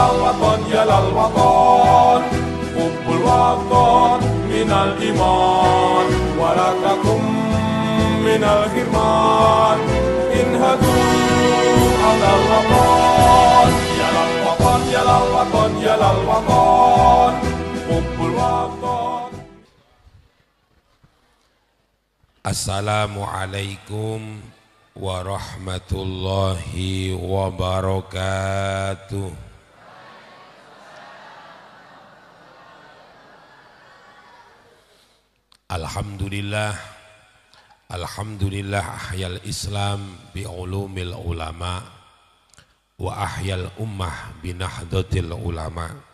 للوطن يا للوطن حب الوطن من الإيمان ولا تكن من الحرمان انهضوا على الوطن يا للوطن يا للوطن يا للوطن حب الوطن. Assalamualaikum warahmatullahi wabarakatuh. Alhamdulillah, alhamdulillah ahyal Islam bi ulumil ulama wa ahyal ummah bi nahdatil ulama.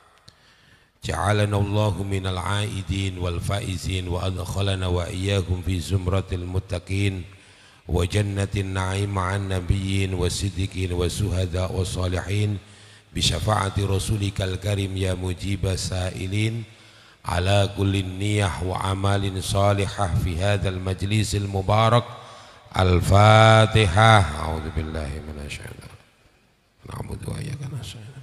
Ja'alana Allahu minal aidin wal faizin wa adkhalana wa iyyakum fi zumratil muttaqin wa jannatin na'im ma'an nabiyyin wa siddiqin wa suhada wa salihin bi syafaati rasulikal karim ya mujibas sa'ilin ala kulli niyah wa amalin salihah fi hadzal majlisil mubarak. Al-Fatihah. A'udzu billahi minasyaitonir rajim. Na'budu wa iyyaka nasta'in.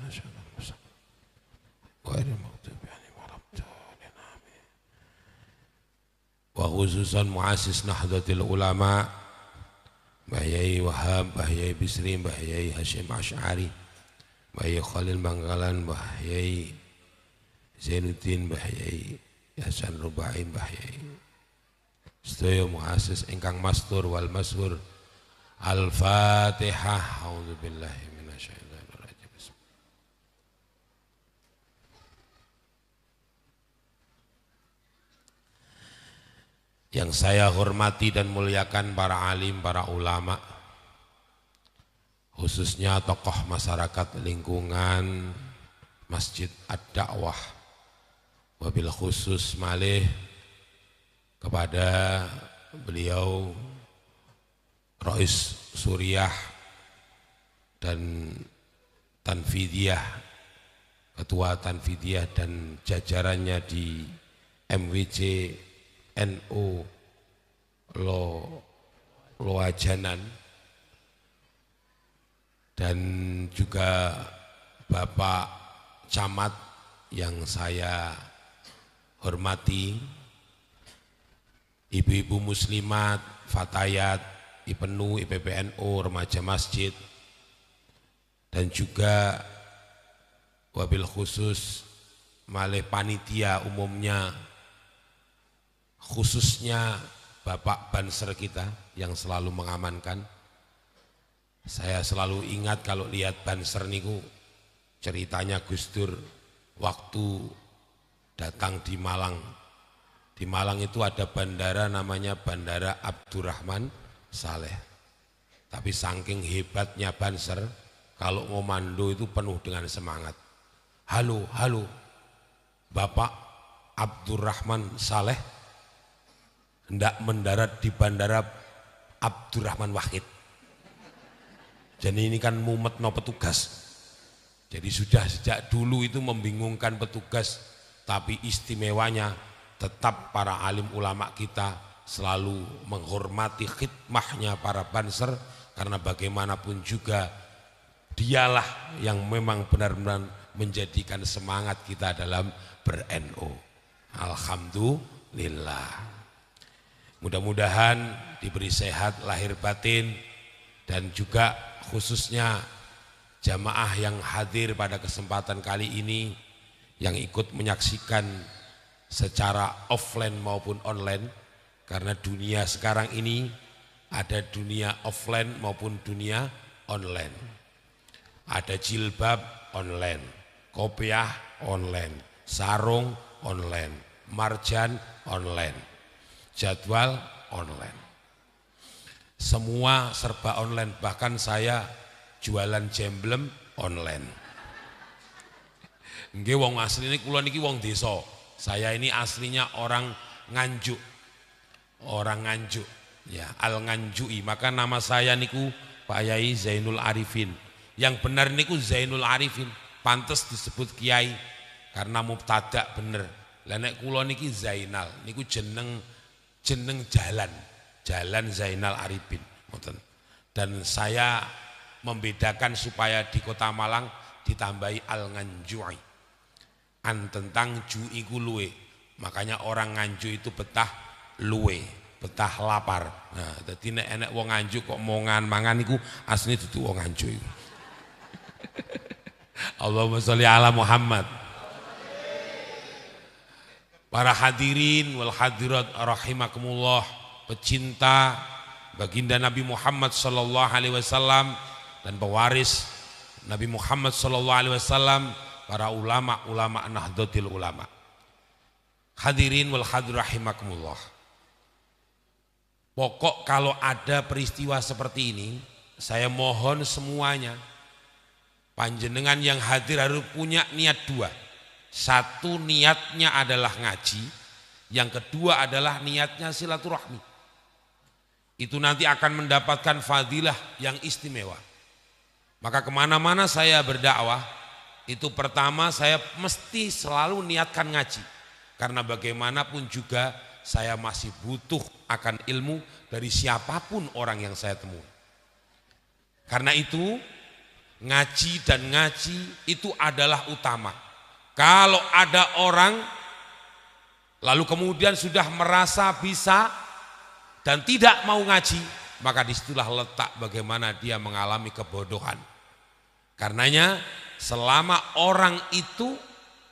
Wa khususan muassis Nahdlatul Ulama Mbah Yai Wahab, Mbah Yai Bisri, Mbah Yai Hashim Asy'ari, Mbah Yai Khalil Bangkalan, Mbah Yai Zainuddin, Mbah Yai Hasan Rubai, Mbah Yai sedaya muassis ingkang mastur wal masyhur. Al-Fatihah. A'udzubillahi minasyaitonir rajim. Yang saya hormati dan muliakan para alim, para ulama, khususnya tokoh masyarakat lingkungan Masjid Ad-Da'wah, wabil khusus malih kepada beliau Rais Suriah dan Tanfidiyah, Ketua Tanfidiyah dan jajarannya di MWC NU Loajanan, dan juga Bapak Camat yang saya hormati, ibu-ibu muslimat, fatayat, IPNU, IPPNU, remaja masjid, dan juga wabil khusus malih panitia umumnya, khususnya Bapak Banser kita yang selalu mengamankan. Saya selalu ingat kalau lihat Banser niku ceritanya Gus Dur waktu datang di Malang. Di Malang itu ada bandara namanya Bandara Abdurrahman Saleh. Tapi saking hebatnya Banser, kalau ngomando itu penuh dengan semangat. Halo, halo, Bapak Abdurrahman Saleh hendak mendarat di Bandara Abdurrahman Wahid. Jadi ini kan mumet no petugas. Jadi sudah sejak dulu itu membingungkan petugas, tapi istimewanya tetap para alim ulama kita selalu menghormati khidmahnya para Banser, karena bagaimanapun juga dialah yang memang benar-benar menjadikan semangat kita dalam ber-NU. Alhamdulillah. Mudah-mudahan diberi sehat lahir batin, dan juga khususnya jamaah yang hadir pada kesempatan kali ini yang ikut menyaksikan secara offline maupun online, karena dunia sekarang ini ada dunia offline maupun dunia online. Ada jilbab online, kopiah online, sarung online, marjan online, jadwal online. Semua serba online, bahkan saya jualan jemblem online. Nggih wong asline kula niki wong desa. Saya ini aslinya orang Nganjuk. Orang Nganjuk. Ya, Al Nganjui. Maka nama saya niku Pak Yai Zainul Arifin. Yang benar niku Zainul Arifin. Pantes disebut kiai karena mubtada bener. Lah nek kula niki Zainal niku jeneng jalan Zainal Arifin. Dan saya membedakan supaya di Kota Malang ditambahi al-nganju'i. An tentang ju iku luwe. Makanya orang nganjuk itu betah luwe, betah lapar. Nah, dadi nek enek wong nganjuk kok mangan iku asline dudu wong nganjuk iku. Allahumma sholli ala Muhammad. Para hadirin wal hadirat rahimakumullah, pecinta baginda Nabi Muhammad sallallahu alaihi wasallam dan pewaris Nabi Muhammad sallallahu alaihi wasallam, para ulama Nahdlatul Ulama. Hadirin wal hadirat rahimakumullah. Pokok kalau ada peristiwa seperti ini, saya mohon semuanya panjenengan yang hadir harus punya niat dua. Satu, niatnya adalah ngaji. Yang kedua adalah niatnya silaturahmi. Itu nanti akan mendapatkan fadilah yang istimewa. Maka kemana-mana saya berdakwah, itu pertama saya mesti selalu niatkan ngaji. Karena bagaimanapun juga saya masih butuh akan ilmu dari siapapun orang yang saya temui. Karena itu ngaji dan ngaji itu adalah utama. Kalau ada orang lalu kemudian sudah merasa bisa dan tidak mau ngaji, maka disitulah letak bagaimana dia mengalami kebodohan. Karenanya selama orang itu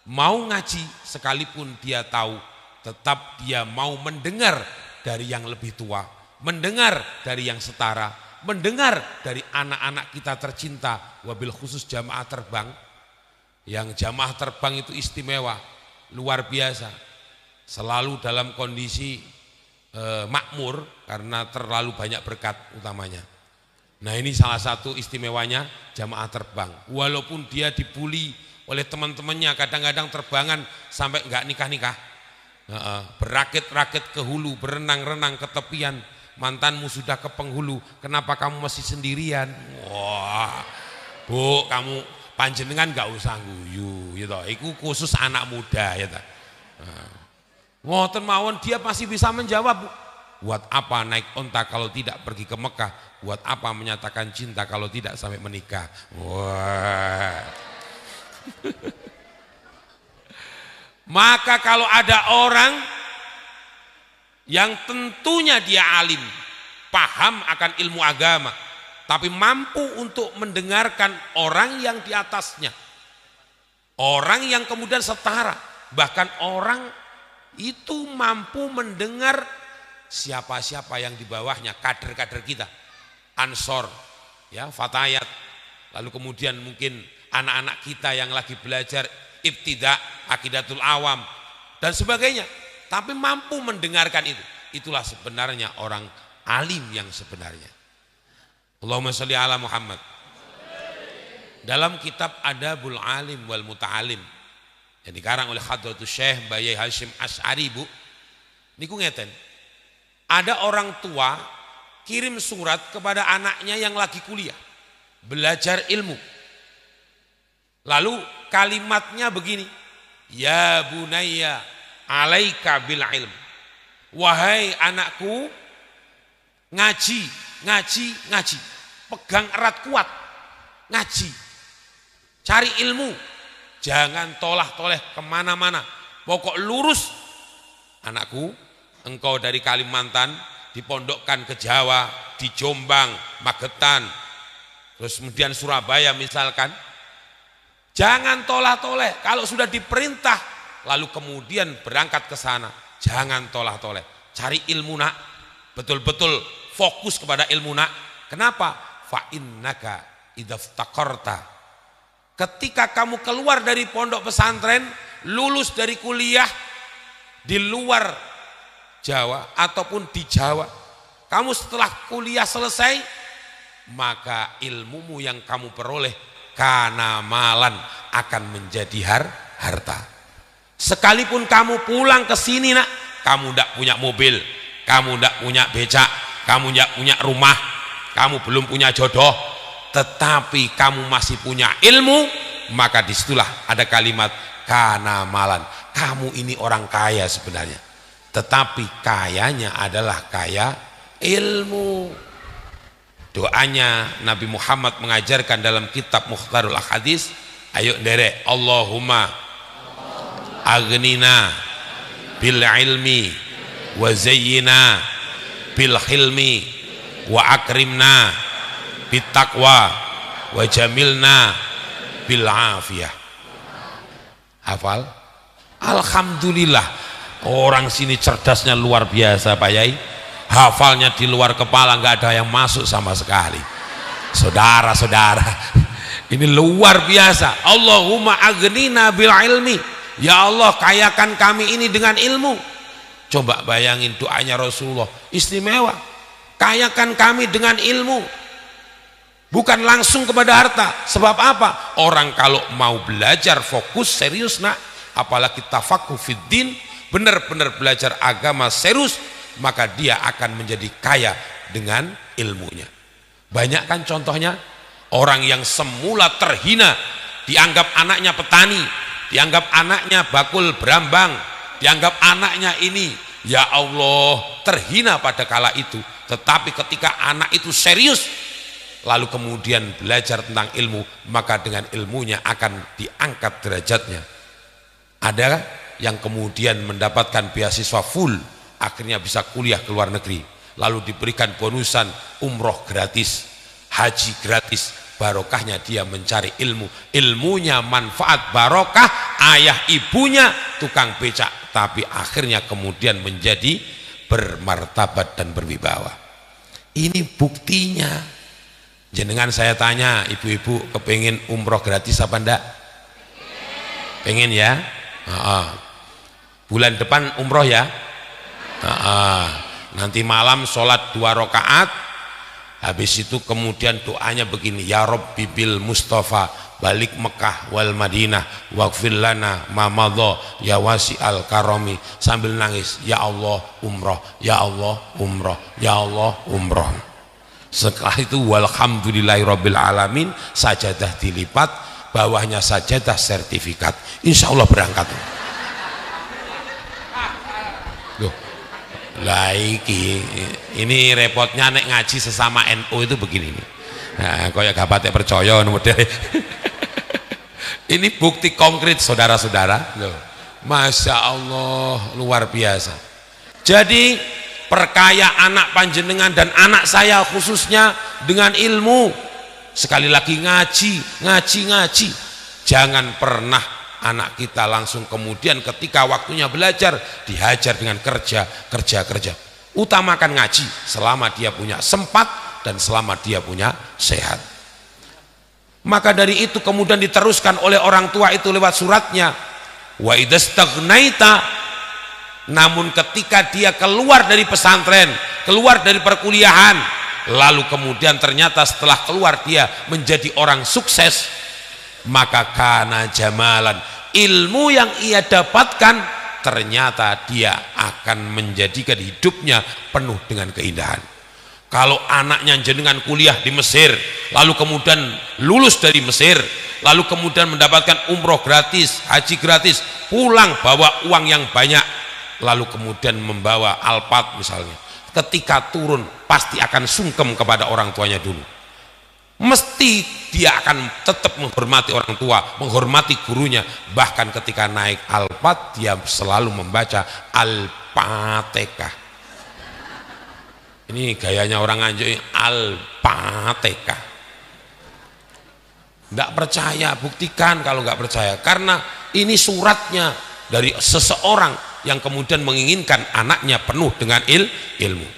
mau ngaji, sekalipun dia tahu, tetap dia mau mendengar dari yang lebih tua, mendengar dari yang setara, mendengar dari anak-anak kita tercinta, wabil khusus jamaah terbang. Yang jamaah terbang itu istimewa, luar biasa, selalu dalam kondisi makmur karena terlalu banyak berkat utamanya. Nah, ini salah satu istimewanya jamaah terbang. Walaupun dia dibully oleh teman-temannya, kadang-kadang terbangan sampai enggak nikah-nikah, berakit-rakit ke hulu, berenang-renang ke tepian. Mantanmu sudah ke penghulu, kenapa kamu masih sendirian? Wah, Bu, kamu panjenengan enggak usah guyu, gitu. Iku khusus anak muda, ya. Ngoten mawon, dia pasti bisa menjawab. Buat apa naik onta kalau tidak pergi ke Mekah? Buat apa menyatakan cinta kalau tidak sampai menikah? Wah. Maka kalau ada orang yang tentunya dia alim, paham akan ilmu agama, tapi mampu untuk mendengarkan orang yang di atasnya, orang yang kemudian setara, bahkan orang itu mampu mendengar siapa-siapa yang di bawahnya, kader-kader kita, ansor, ya, fatayat, lalu kemudian mungkin anak-anak kita yang lagi belajar ibtida, akidatul awam dan sebagainya, tapi mampu mendengarkan itu. Itulah sebenarnya orang alim yang sebenarnya. Allahumma sholli ala Muhammad. Dalam kitab Adabul Alim wal Muta'alim yang dikarang oleh Hadratus Syekh Mbah Yai Hasyim Asy'ari, Bu, niku ngeten. Ada orang tua kirim surat kepada anaknya yang lagi kuliah, belajar ilmu. Lalu kalimatnya begini, ya bunayya alaika bil ilm. Wahai anakku, ngaji, ngaji, ngaji. Pegang erat kuat, ngaji. Cari ilmu, jangan tolah-toleh kemana-mana. Pokok lurus. Anakku, engkau dari Kalimantan dipondokkan ke Jawa, di Jombang, Magetan, terus kemudian Surabaya misalkan. Jangan tolah-toleh. Kalau sudah diperintah lalu kemudian berangkat ke sana, jangan tolah-toleh. Cari ilmu, nak. Betul-betul fokus kepada ilmu, nak. Kenapa? Fa innaka idzaftaqarta. Ketika kamu keluar dari pondok pesantren, lulus dari kuliah di luar Jawa ataupun di Jawa, kamu setelah kuliah selesai, maka ilmumu yang kamu peroleh kana malan, akan menjadi harta. Sekalipun kamu pulang ke sini, nak, kamu tidak punya mobil, kamu tidak punya becak, kamu tidak punya rumah, kamu belum punya jodoh, tetapi kamu masih punya ilmu, maka disitulah ada kalimat kana malan. Kamu ini orang kaya sebenarnya, tetapi kayanya adalah kaya ilmu. Doanya Nabi Muhammad mengajarkan dalam kitab Mukhtarul Ahadits, Ayo nderek. Allahumma aghnina bil ilmi wa zayyina bil hilmi wa akrimna bit taqwa wa jamilna bil afiyah. Hafal? Alhamdulillah, orang sini cerdasnya luar biasa Pak Yai. Hafalnya di luar kepala, nggak ada yang masuk sama sekali. Saudara-saudara, ini luar biasa. Allahumma aghnina bil ilmi. Ya Allah, kayakan kami ini dengan ilmu. Coba bayangin doanya Rasulullah, istimewa. Kayakan kami dengan ilmu, bukan langsung kepada harta. Sebab apa? Orang kalau mau belajar fokus serius nak, apalagi tafaqquh fiddin, benar-benar belajar agama serius, maka dia akan menjadi kaya dengan ilmunya. Banyak kan contohnya, orang yang semula terhina, dianggap anaknya petani, dianggap anaknya bakul berambang, dianggap anaknya ini, ya Allah, terhina pada kala itu. Tetapi ketika anak itu serius, lalu kemudian belajar tentang ilmu, maka dengan ilmunya akan diangkat derajatnya. Ada yang kemudian mendapatkan beasiswa full, akhirnya bisa kuliah ke luar negeri, lalu diberikan bonusan umroh gratis, haji gratis. Barokahnya dia mencari ilmu, ilmunya manfaat barokah. Ayah ibunya tukang becak, tapi akhirnya kemudian menjadi bermartabat dan berwibawa. Ini buktinya. Jenengan saya tanya, ibu-ibu kepengin umroh gratis apa enggak? Pengen ya? Bulan depan umroh ya? Nanti malam sholat 2 rakaat, habis itu kemudian doanya begini, ya Rabbi bil Mustafa balik Mekah wal Madinah waghfir lana ma madha ya wasi'al karami, sambil nangis, ya Allah umroh, ya Allah umroh, ya Allah umroh. Setelah itu walhamdulillahirabbil alamin, sajadah dilipat, bawahnya sajadah sertifikat, insya Allah berangkat. Loh, lah ini repotnya nek ngaji sesama NU itu begini nih. Nah, kaya gak patek percaya model. Ini bukti konkret saudara-saudara. Masya Allah, luar biasa. Jadi perkaya anak panjenengan dan anak saya khususnya dengan ilmu. Sekali lagi ngaji. Jangan pernah anak kita langsung kemudian ketika waktunya belajar dihajar dengan kerja. Utamakan ngaji selama dia punya sempat dan selama dia punya sehat. Maka dari itu kemudian diteruskan oleh orang tua itu lewat suratnya, wa idastagnaita, namun ketika dia keluar dari pesantren, keluar dari perkuliahan, lalu kemudian ternyata setelah keluar dia menjadi orang sukses, maka kana jamalan, ilmu yang ia dapatkan ternyata dia akan menjadikan hidupnya penuh dengan keindahan. Kalau anaknya jenengan kuliah di Mesir, lalu kemudian lulus dari Mesir, lalu kemudian mendapatkan umroh gratis, haji gratis, pulang bawa uang yang banyak, lalu kemudian membawa Alphard misalnya, ketika turun pasti akan sungkem kepada orang tuanya dulu. Mesti dia akan tetap menghormati orang tua, menghormati gurunya. Bahkan ketika naik Alphard dia selalu membaca Al-Fatihah. Ini gayanya orang Nganjuk, Al-Fatihah. Enggak percaya, buktikan kalau enggak percaya. Karena ini suratnya dari seseorang yang kemudian menginginkan anaknya penuh dengan ilmu.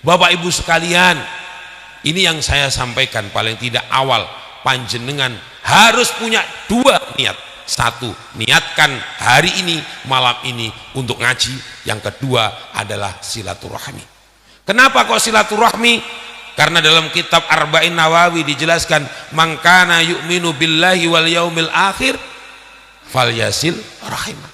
Bapak Ibu sekalian, ini yang saya sampaikan paling tidak awal, panjenengan harus punya 2 niat. 1, niatkan hari ini, malam ini untuk ngaji. Yang kedua adalah silaturahmi. Kenapa kok silaturahmi? Karena dalam kitab Arba'in Nawawi dijelaskan, mangkana yu'minu billahi wal yaumil akhir falyasil rahimah.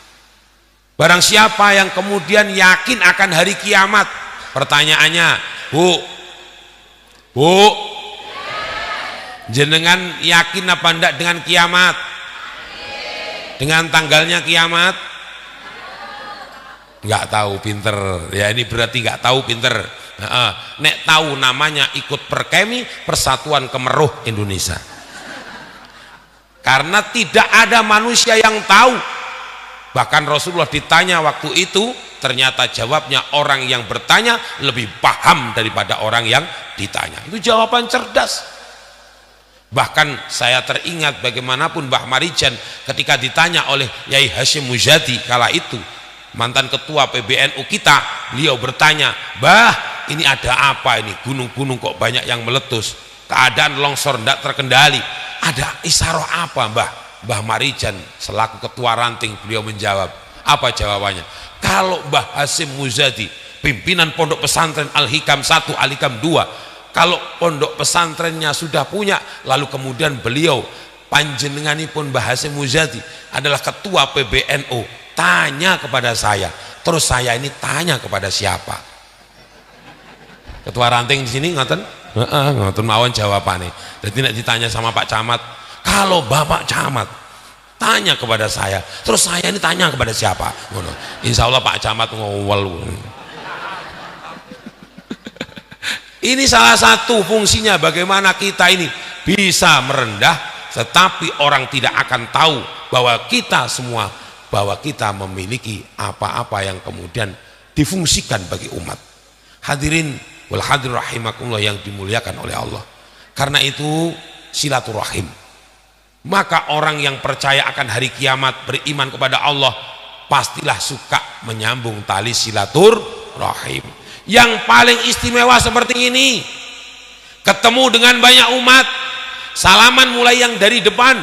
Barang siapa yang kemudian yakin akan hari kiamat. Pertanyaannya, Bu, jenengan yakin apa enggak dengan kiamat? Dengan tanggalnya kiamat? Enggak tahu, pinter ya, ini berarti enggak tahu pinter. Nek tahu namanya ikut Perkemi, Persatuan Kemeruh Indonesia. karena tidak ada manusia yang tahu. Bahkan Rasulullah ditanya waktu itu, ternyata jawabnya orang yang bertanya lebih paham daripada orang yang ditanya. Itu jawaban cerdas. Bahkan saya teringat bagaimanapun Mbah Marijan ketika ditanya oleh Yai Hashim Muzadi kala itu, mantan ketua PBNU kita, beliau bertanya, "Mbah, ini ada apa ini? Gunung-gunung kok banyak yang meletus, keadaan longsor tidak terkendali, ada isyarah apa, Mbah?" Mbah Marijan selaku ketua ranting, beliau menjawab. Apa jawabannya? Kalau Mbah Hashim Muzadi, pimpinan pondok pesantren Al-Hikam 1, Al-Hikam 2, kalau pondok pesantrennya sudah punya, lalu kemudian beliau panjenenganipun Mbah Hashim Muzadi adalah ketua PBNU, tanya kepada saya, terus saya ini tanya kepada siapa? Ketua ranting di sini ngoten? Ngoten mawon jawabane. Jadi nek ditanya sama Pak Camat, kalau Bapak Camat tanya kepada saya, terus saya ini tanya kepada siapa? Ngono. Insya Allah Pak Camat ngowel. Ini salah satu fungsinya bagaimana kita ini bisa merendah, tetapi orang tidak akan tahu bahwa kita semua, bahwa kita memiliki apa-apa yang kemudian difungsikan bagi umat. Hadirin wal hadir rahimakumullah yang dimuliakan oleh Allah. Karena itu silaturahim. Maka orang yang percaya akan hari kiamat, beriman kepada Allah, pastilah suka menyambung tali silaturahim. Yang paling istimewa seperti ini, ketemu dengan banyak umat, salaman mulai yang dari depan,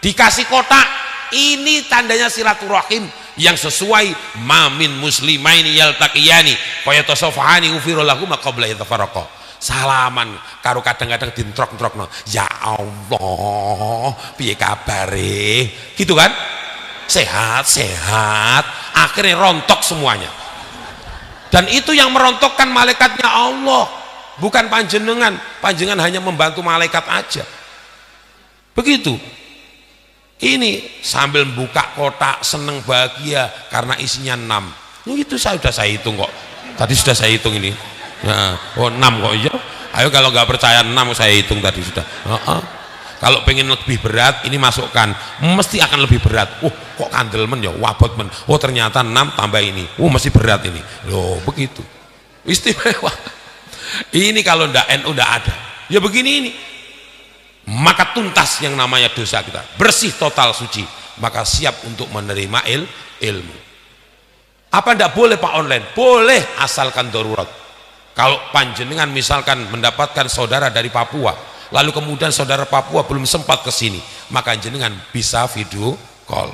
dikasih kotak, ini tandanya silaturahim yang sesuai mamin muslimaini yaltaqiyani fa yatasafahani ufirulahuma qabla yatafarraqa. Salaman karo kadang-kadang dintrok-ntrokno, ya Allah piye kabare, gitu kan, sehat-sehat, akhirnya rontok semuanya. Dan itu yang merontokkan malaikatnya Allah, bukan panjenengan. Panjenengan hanya membantu malaikat aja. Begitu. Ini sambil buka kotak seneng bahagia karena isinya 6. Itu sudah saya hitung kok. Tadi sudah saya hitung ini. Ya, oh 6 kok iya. Ayo kalau nggak percaya 6 saya hitung tadi sudah. Kalau pengen lebih berat, ini masukkan, mesti akan lebih berat. Kok kandel men ya, wabot men. Oh ternyata 6 tambah ini. Masih berat ini. Loh begitu. Istimewa. Ini kalau ndak NU ndak ada. Ya begini ini. Maka tuntas yang namanya dosa kita, bersih total suci, maka siap untuk menerima ilmu. Apa ndak boleh Pak online? Boleh, asalkan darurat. Kalau panjenengan misalkan mendapatkan saudara dari Papua, lalu kemudian saudara Papua belum sempat ke sini, maka jenengan bisa video call.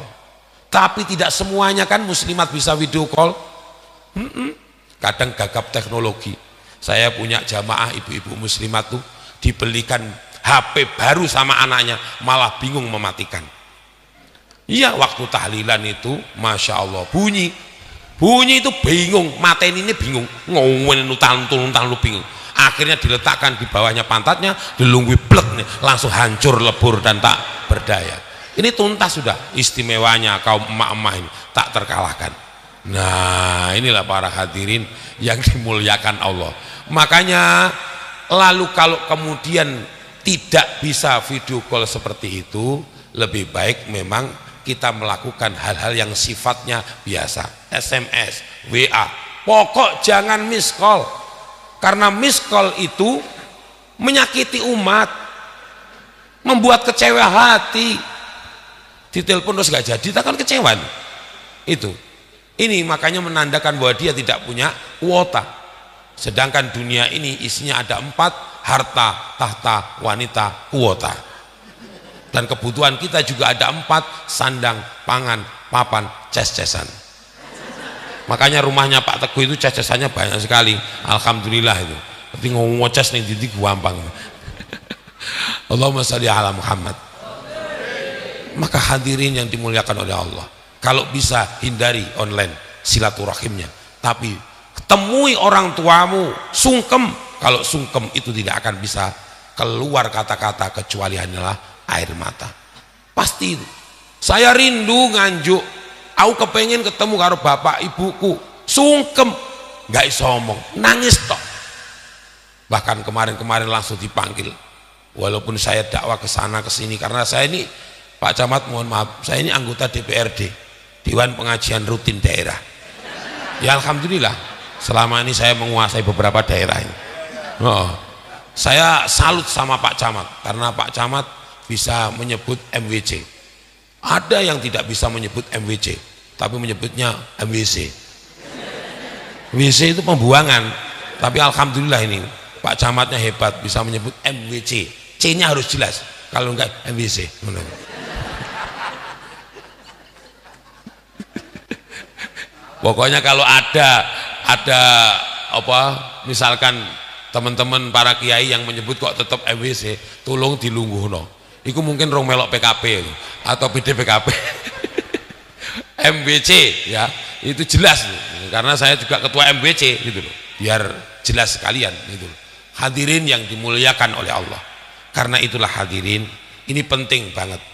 Tapi tidak semuanya kan muslimat bisa video call. Kadang gagap teknologi. Saya punya jamaah ibu-ibu muslimat tuh dibelikan HP baru sama anaknya, malah bingung mematikan. Iya, waktu tahlilan itu Masya Allah bunyi itu bingung, maten ini bingung, ngomongin nutan lu bingung. Akhirnya diletakkan di bawahnya pantatnya, dilunggui plek nih, langsung hancur lebur dan tak berdaya. Ini tuntas sudah istimewanya kaum emak-emak ini, tak terkalahkan. Nah inilah para hadirin yang dimuliakan Allah. Makanya lalu kalau kemudian tidak bisa video call seperti itu, lebih baik memang kita melakukan hal-hal yang sifatnya biasa, SMS, WA. Pokok jangan miss call, karena miss call itu menyakiti umat, membuat kecewa hati. Ditelepon terus gak jadi, kita kan kecewa nih. Itu ini makanya menandakan bahwa dia tidak punya kuota. Sedangkan dunia ini isinya ada 4, harta, tahta, wanita, kuota. Dan kebutuhan kita juga ada 4, sandang, pangan, papan, ces-cesan. Makanya rumahnya Pak Teguh itu ces-cesannya banyak sekali. Alhamdulillah itu. Tapi ngoces nih didik gampang. Allahumma sholli ala Muhammad. Maka hadirin yang dimuliakan oleh Allah, kalau bisa hindari online silaturahimnya, tapi temui orang tuamu, sungkem. Kalau sungkem itu tidak akan bisa keluar kata-kata kecuali hanyalah air mata. Pasti itu. Saya rindu Nganjuk, aku kepengen ketemu karo bapak ibuku, sungkem, nggak iso ngomong, nangis toh. Bahkan kemarin-kemarin langsung dipanggil Walaupun saya dakwah ke sana ke sini, karena saya ini Pak Camat, mohon maaf, saya ini anggota DPRD, Dewan Pengajian Rutin Daerah. Ya alhamdulillah, selama ini saya menguasai beberapa daerah ini. Saya salut sama Pak Camat, karena Pak Camat bisa menyebut MWC. Ada yang tidak bisa menyebut MWC, tapi menyebutnya MWC. WC itu pembuangan, tapi alhamdulillah ini Pak Camatnya hebat, bisa menyebut MWC. C-nya harus jelas, kalau enggak MWC. Pokoknya kalau ada apa, misalkan teman-teman para kiai yang menyebut kok tetap MWC, tolong dilungguhno. Iku mungkin rong melok PKP atau PDPKP. MWC ya, itu jelas karena saya juga ketua MWC gitu loh, biar jelas sekalian gitu loh. Hadirin yang dimuliakan oleh Allah, karena itulah hadirin, ini penting banget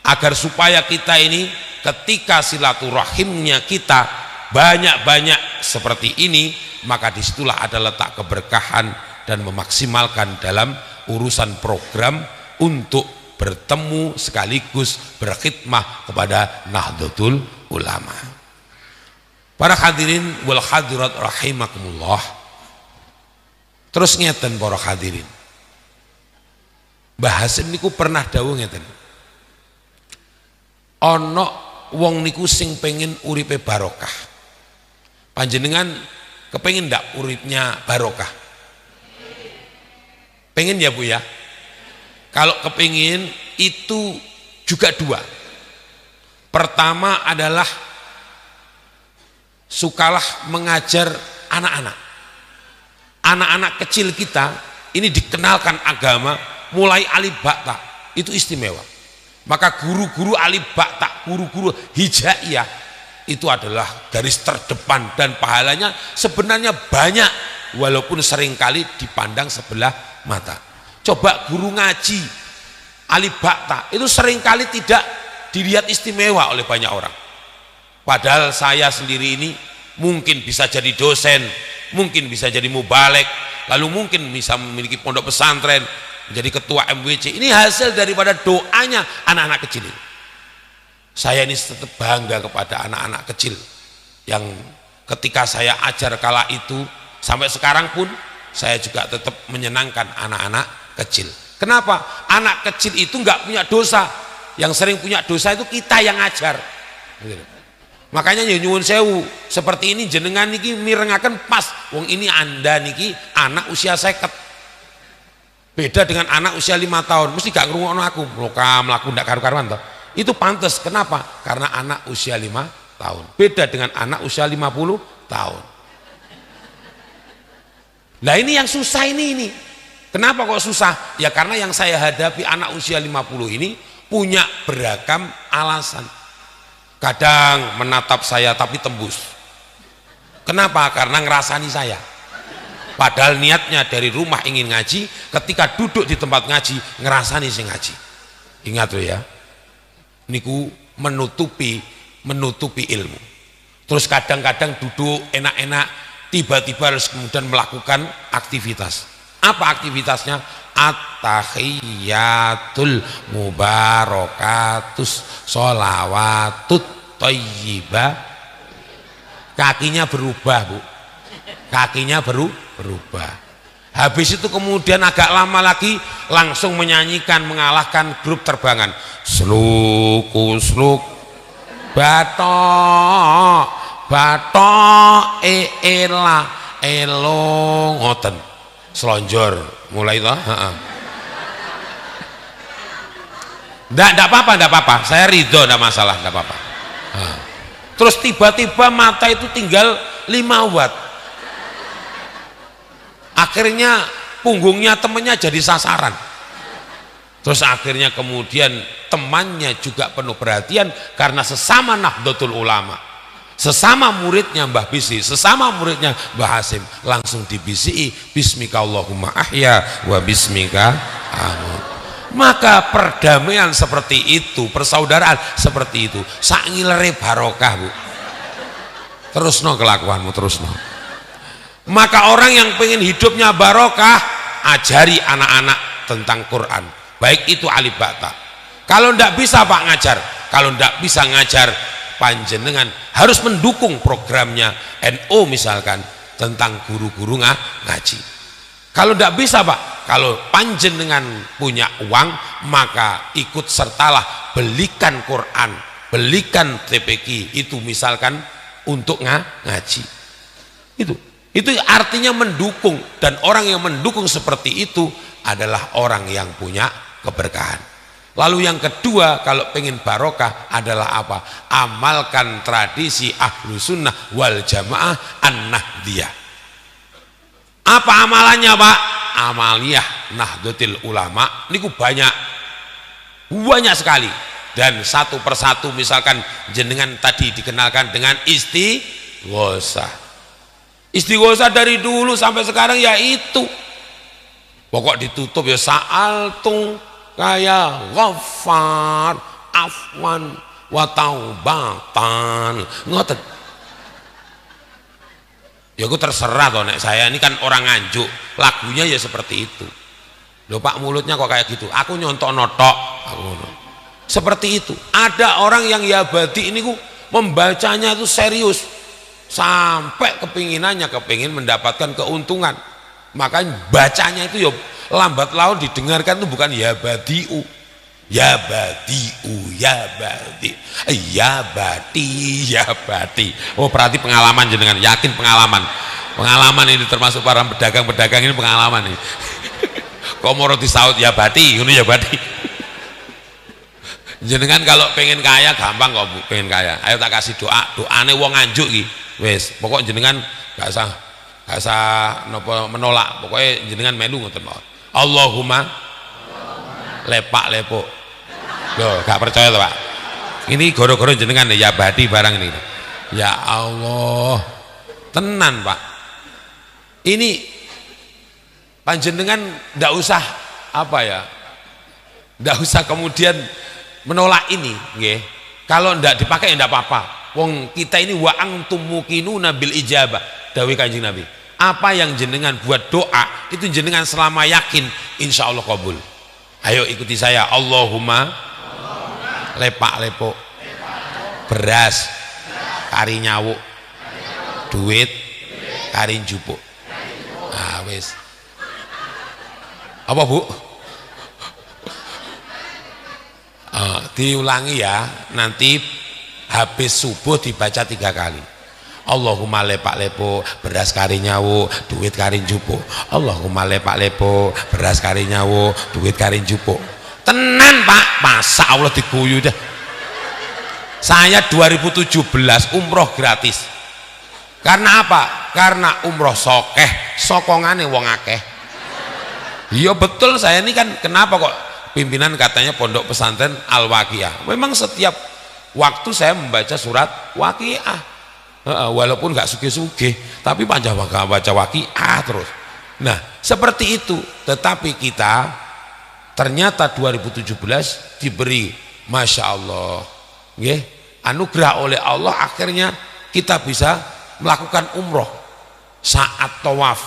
agar supaya kita ini ketika silaturahimnya kita banyak-banyak seperti ini, maka disitulah ada letak keberkahan dan memaksimalkan dalam urusan program untuk bertemu sekaligus berkhidmah kepada Nahdlatul Ulama. Para hadirin wal hadirat rahimakumullah. Terus ngeten para hadirin, Mbah Hasim niku pernah dawuh ngeten, ana wong niku sing pengen uripe barokah. Panjenengan kepengin ndak uripnya barokah? Pengen ya Bu ya? Kalau kepingin itu juga dua. Pertama adalah sukalah mengajar anak-anak. Anak-anak kecil kita ini dikenalkan agama mulai alif ba ta, itu istimewa. Maka guru-guru alif ba ta, guru-guru hijaiyah itu adalah garis terdepan dan pahalanya sebenarnya banyak walaupun seringkali dipandang sebelah mata. Coba guru ngaji alif ba ta itu seringkali tidak dilihat istimewa oleh banyak orang. Padahal saya sendiri ini mungkin bisa jadi dosen, mungkin bisa jadi mubalek, lalu mungkin bisa memiliki pondok pesantren, menjadi ketua MWC. Ini hasil daripada doanya anak-anak kecil ini. Saya ini tetap bangga kepada anak-anak kecil yang ketika saya ajar kala itu sampai sekarang pun saya juga tetap menyenangkan anak-anak kecil. Kenapa? Anak kecil itu nggak punya dosa. Yang sering punya dosa itu kita yang ngajar. Makanya ya nyuwun sewu, seperti ini jenengan niki mirengaken pas. Wong ini Anda niki anak usia 50. Beda dengan anak usia 5 tahun, mesti gak ngrungokno aku, mlaku ndak karu-karuan toh. Itu pantas. Kenapa? Karena anak usia 5 tahun. Beda dengan anak usia 50 tahun. Nah ini yang susah ini. Kenapa kok susah? Ya karena yang saya hadapi anak usia 50 ini punya beragam alasan. Kadang menatap saya tapi tembus. Kenapa? Karena ngerasani saya. Padahal niatnya dari rumah ingin ngaji, ketika duduk di tempat ngaji ngerasani sing ngaji. Ingat loh ya, niku menutupi ilmu. Terus kadang-kadang duduk enak-enak, tiba-tiba harus kemudian melakukan aktivitas. Apa aktivitasnya? At-tahiyyatul mubarakatus sholawatut thayyibah. Kakinya berubah Bu, kakinya berubah. Habis itu kemudian agak lama lagi langsung menyanyikan, mengalahkan grup terbangan. Sluk batok ela elong ngoten selonjor mulai toh. Ndak apa-apa, saya ridho, ndak masalah, ndak apa-apa. Terus tiba-tiba mata itu tinggal 5 watt. Akhirnya punggungnya temannya jadi sasaran. Terus akhirnya kemudian temannya juga penuh perhatian karena sesama Nahdlatul Ulama, sesama muridnya Mbah Bisi, sesama muridnya Mbah Hasim, langsung dibisiki bismika Allahumma ahya wa bismika amut. Maka perdamaian seperti itu, persaudaraan seperti itu, sak ngilere barokah Bu. Terusno kelakuanmu, terusno. Maka orang yang pengen hidupnya barokah, ajari anak-anak tentang Quran, baik itu alif bata. Kalau ndak bisa Pak ngajar, kalau ndak bisa ngajar, panjenengan harus mendukung programnya NU misalkan tentang guru-guru ngaji. Kalau ndak bisa Pak, kalau panjenengan punya uang, maka ikut sertalah belikan Quran, belikan TPQ itu misalkan untuk ngaji. Itu artinya mendukung, dan orang yang mendukung seperti itu adalah orang yang punya keberkahan. Lalu yang kedua, kalau pengen barokah adalah apa? Amalkan tradisi ahlu sunnah wal jamaah an-nahdiyah. Apa amalannya Pak? Amaliyah Nahdlatul Ulama niku banyak sekali, dan satu persatu misalkan jenengan tadi dikenalkan dengan istighosah. Istighosah dari dulu sampai sekarang ya itu. Pokok ditutup ya sa'altu kaya ghafar afwan wa taubatan, ngoten. Ya aku terserah toh, nek saya ini kan orang Nganjuk, lagunya ya seperti itu. Loh Pak, mulutnya kok kayak gitu, aku nyontok notok aku. Seperti itu. Ada orang yang ya badi ini membacanya itu serius sampai kepingin mendapatkan keuntungan, makanya bacanya itu ya lambat laun didengarkan itu bukan ya badiu, ya badiu, ya badi, ya bati. Oh berarti pengalaman jenengan, yakin pengalaman ini termasuk para pedagang ini pengalaman nih. Kok mau roti saut ya bati, ini ya bati. Jenengan kalau pengen kaya gampang kok Bu, pengen kaya. Ayo tak kasih doane wong Nganjuk iki. Wis, pokok jenengan gak usah nopo menolak. Pokoknya jenengan melu ngoten mawon. Allahumma lepak lepok. Loh, gak percaya toh Pak? Ini goro-goro jenengan ya badi barang ini. Ya Allah. Tenan Pak. Ini panjenengan ndak usah apa ya? Ndak usah kemudian menolak ini, nggih. Kalau ndak dipakai ndak apa-apa. Wong kita ini wa antum muqinuna bil ijabah, dawuh Kanjeng Nabi. Apa yang jenengan buat doa itu jenengan selama yakin insya Allah kabul. Ayo ikuti saya. Allahumma lepak lepok, beras kari nyawuk, duit kari jupuk. Nah wis. Apa Bu? Diulangi ya, nanti habis subuh dibaca 3 kali. Allahumma lepak lepo, beras kari nyawu, duit kari jupuk. Allahumma lepak lepo, beras kari nyawu, duit kari jupuk. Tenan Pak, masa Allah diguyu dah. Saya 2017 umroh gratis. Karena apa? Karena umroh sokeh, sokongane wong akeh. Iya betul, saya ini kan kenapa kok pimpinan katanya pondok pesantren Al-Waqiah. Memang setiap waktu saya membaca surat Waqiah, walaupun nggak sugih-sugih, tapi panjang baca Waqiah terus. Nah seperti itu. Tetapi kita ternyata 2017 diberi masya Allah, nggih, anugerah oleh Allah, akhirnya kita bisa melakukan umroh. Saat tawaf,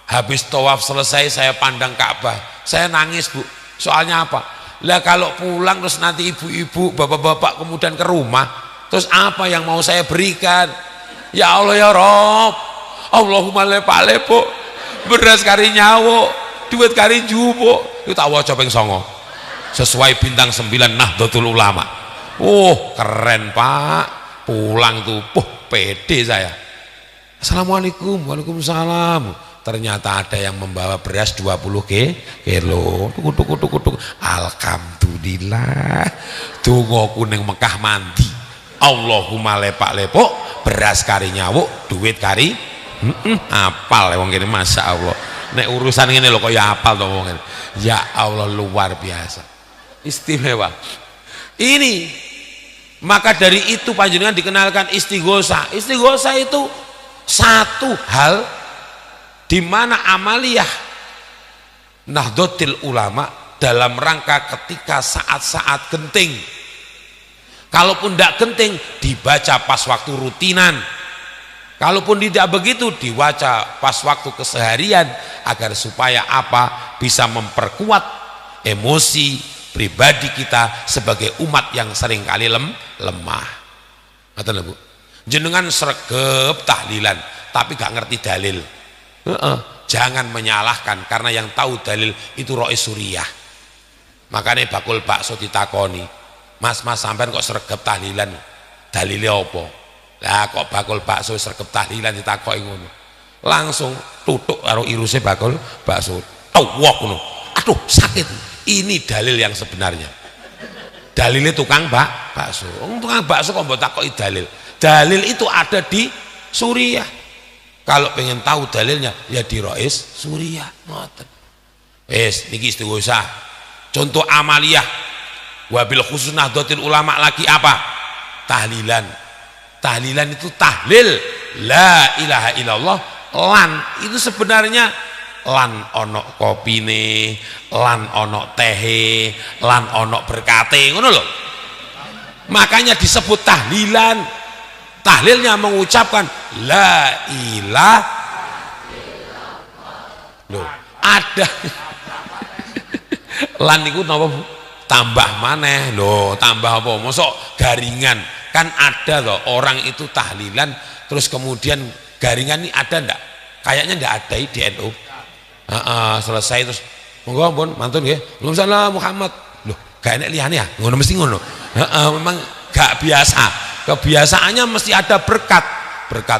habis tawaf selesai saya pandang Ka'bah, saya nangis Bu. Soalnya apa? Lah kalau pulang terus nanti ibu-ibu, bapak-bapak kemudian ke rumah, terus apa yang mau saya berikan? Ya Allah ya Rob, Allahumma lepak lepok, beras kari nyawo, duit kari jubo, itu tak waca ping 9 sesuai bintang 9 Nahdlatul Ulama. Keren Pak. Pulang tuh pede saya. Assalamualaikum. Waalaikumsalam. Ternyata ada yang membawa beras 20 kilo. Tuk. Alhamdulillah. Donga kuning Mekah mandi. Allahumma lepak lepok, beras kari nyawuk, duit kari. Apal wong kene masya Allah. Nek urusan ngene lho kok ya apal to wong. Ya Allah luar biasa. Istimewa. Ini maka dari itu panjenengan dikenalkan istighosah. Istighosah itu satu hal di mana amaliyah Nahdlatul Ulama dalam rangka ketika saat-saat genting. Kalaupun tidak genting dibaca pas waktu rutinan. Kalaupun tidak begitu, diwaca pas waktu keseharian agar supaya apa? Bisa memperkuat emosi pribadi kita sebagai umat yang seringkali lemah. Ngoten lho Bu. Jenengan sregep tahlilan tapi gak ngerti dalil. Jangan menyalahkan, karena yang tahu dalil itu Rois Suriah. Makanya bakul bakso ditakoni, mas sampean kok sregep tahlilan, dalilnya apa? Lah kok bakul bakso sregep tahlilan ditakoki ngono, langsung tutuk karo iruse bakul bakso, tawok ngono, aduh sakit. Ini dalil yang sebenarnya, dalilnya tukang bakso. Tukang bakso kok mbok takoki dalil? Dalil itu ada di Suriah. Kalau pengen tahu dalilnya ya di Rois Suriah. Ngoten. Wis niki istighosah. Contoh amaliyah. Wabil khusus Nahdlatul Ulama lagi apa? Tahlilan. Tahlilan itu tahlil la ilaha illallah, lan itu sebenarnya lan ono kopine, lan ono tehe, lan ono berkate, ngono lho. Makanya disebut tahlilan. Tahlilnya mengucapkan la ilaha loh, ada lan niku napa Bu? Tambah maneh lho, tambah apa? Mosok garingan. Kan ada loh orang itu tahlilan terus kemudian garingan ini ada ndak? Kayaknya ndak ada di NU. Selesai terus monggo ampun mantun nggih. Waalaikumsalam Muhammad. Loh, gak enek liyane ya? Ngono mesti ngono. Memang gak biasa. Kebiasaannya mesti ada berkat